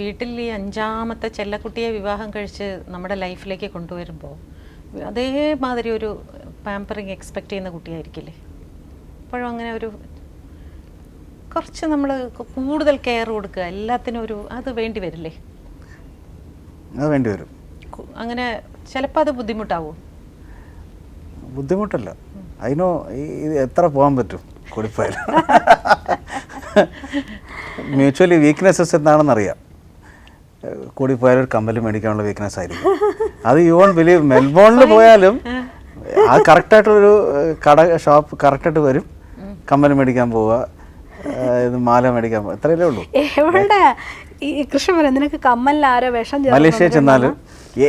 വീട്ടിൽ ഈ അഞ്ചാമത്തെ ചെല്ലക്കുട്ടിയെ വിവാഹം കഴിച്ച് നമ്മുടെ ലൈഫിലേക്ക് കൊണ്ടുവരുമ്പോൾ അതേമാതിരി ഒരു പാമ്പറിങ് എക്സ്പെക്റ്റ് ചെയ്യുന്ന കുട്ടിയായിരിക്കില്ലേ? അപ്പോഴും അങ്ങനെ ഒരു കുറച്ച് നമ്മൾ കൂടുതൽ കെയർ കൊടുക്കുക എല്ലാത്തിനും ഒരു അത് വേണ്ടി വരില്ലേ? അത് വേണ്ടി വരും. അങ്ങനെ ചിലപ്പോൾ അത് ബുദ്ധിമുട്ടാവും. ബുദ്ധിമുട്ടല്ല, അതിനോ ഇത് എത്ര പോകാൻ പറ്റും കൂടിപ്പോയാലും. മ്യൂച്വലി വീക്ക്നെസ്സസ് എന്താണെന്നറിയാം. കൂടിപ്പോയാലും ഒരു കമ്മൽ മേടിക്കാനുള്ള വീക്ക്നെസ് ആയിരിക്കും. അത് യു വോണ്ട് ബിലീവ്, മെൽബോണിൽ പോയാലും അത് കറക്റ്റായിട്ടൊരു ഷോപ്പ് കറക്റ്റായിട്ട് വരും. കമ്മൽ മേടിക്കാൻ പോവുക, ഇത് മാല മേടിക്കാൻ പോവുക, ഇത്രയല്ലേ ഉള്ളൂ. എവിടെ ഈ കൃഷ്ണൻ നിനക്ക് കമ്മലിൽ ആരോ വിഷം മലേഷ്യ ചെന്നാലും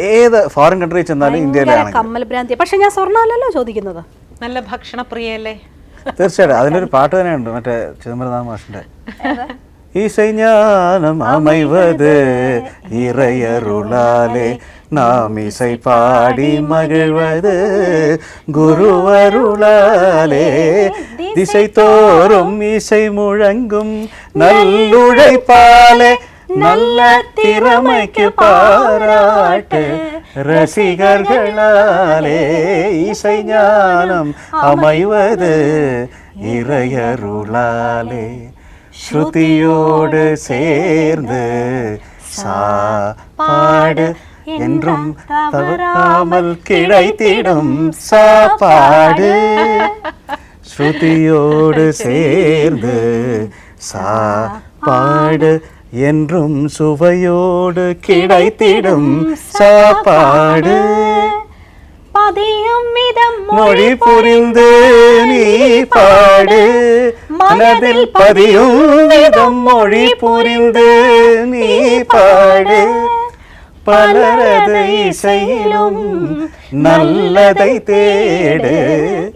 ഏത് ഫോറിൻ കൺട്രി ചെന്നാലും ഇന്ത്യയിലാണ് കമ്മൽ ഭ്രാന്തി. പക്ഷെ ഞാൻ സ്വർണ്ണമല്ലല്ലോ ചോദിക്കുന്നത്. നല്ല ഭക്ഷണപ്രിയല്ലേ? തീർച്ചയായിട്ടും. അതിനൊരു പാട്ട് തന്നെയുണ്ട്, മറ്റേ ചിദംബരനാഥ മാഷിന്റെ இசைஞானம் அமைவது இறையருளாலே நாம் இசை பாடி மகிழ்வது குருவருளாலே திசை தோறும் இசை முழங்கும் நல்லுழைப்பாலே நல்ல திறமைக்கு பாராட்டு ரசிகர்களாலே இசை ஞானம் அமைவது இறையருளாலே ஸ்ருதியோடு சேர்ந்து சாப்பாடு என்றும் தவறாமல் கிடைத்திடும் சாப்பாடு. ஸ்ருதியோடு சேர்ந்து சாப்பாடு என்றும் சுவையோடு கிடைத்திடும் சாப்பாடு. மொழி புரிந்து நீ பாடு, மனதில் பதியும் விதம் மொழி புரிந்து நீ பாடு. பலரது இசையிலும் நல்லதை தேடு,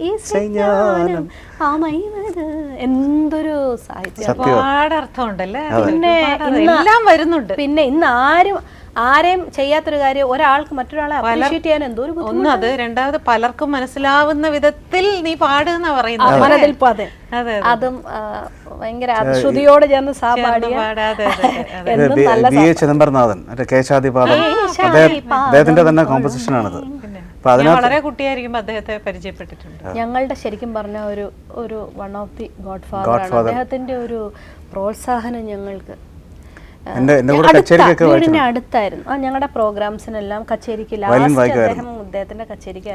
ഇസൈஞാനം അമൈവത്. എന്തൊരു സാഹിത്യം, ഒരുപാട് അർത്ഥമുണ്ടല്ലേ? പിന്നെ എല്ലാം വരുന്നുണ്ട്. പിന്നെ ഇന്ന് ആരെയും ചെയ്യാത്തൊരു കാര്യം ഒരാൾക്ക് മറ്റൊരാളെ അപ്രീഷിയേറ്റ് ചെയ്യാൻ എന്തോ ഒരു ഒന്ന് അത്, രണ്ടാമത് പലർക്കും മനസ്സിലാവുന്ന വിധത്തിൽ നീ പാടുന്ന പറയുന്നത്. അതും ഭയങ്കര ശ്രുതിയോട് ചേർന്ന് ചിദംബരനാഥൻ കേശാദിപാദം അദ്ദേഹത്തിന്റെ തന്നെ കോമ്പസിഷൻ ആണത്. വളരെ കുട്ടിയായിരിക്കുമ്പോ അദ്ദേഹത്തെ പരിചയപ്പെട്ടിട്ടുണ്ട്. ഞങ്ങളുടെ ശരിക്കും പറഞ്ഞ ഒരു one of the God father ആണ്. അദ്ദേഹത്തിന്റെ ഒരു പ്രോത്സാഹനം ഞങ്ങൾക്ക് വീടിന്റെ അടുത്തായിരുന്നു. ഞങ്ങളുടെ പ്രോഗ്രാംസിനെല്ലാം കച്ചേരിക്ക് ലാസ്റ്റ് അദ്ദേഹത്തിന്റെ കച്ചേരിക്ക്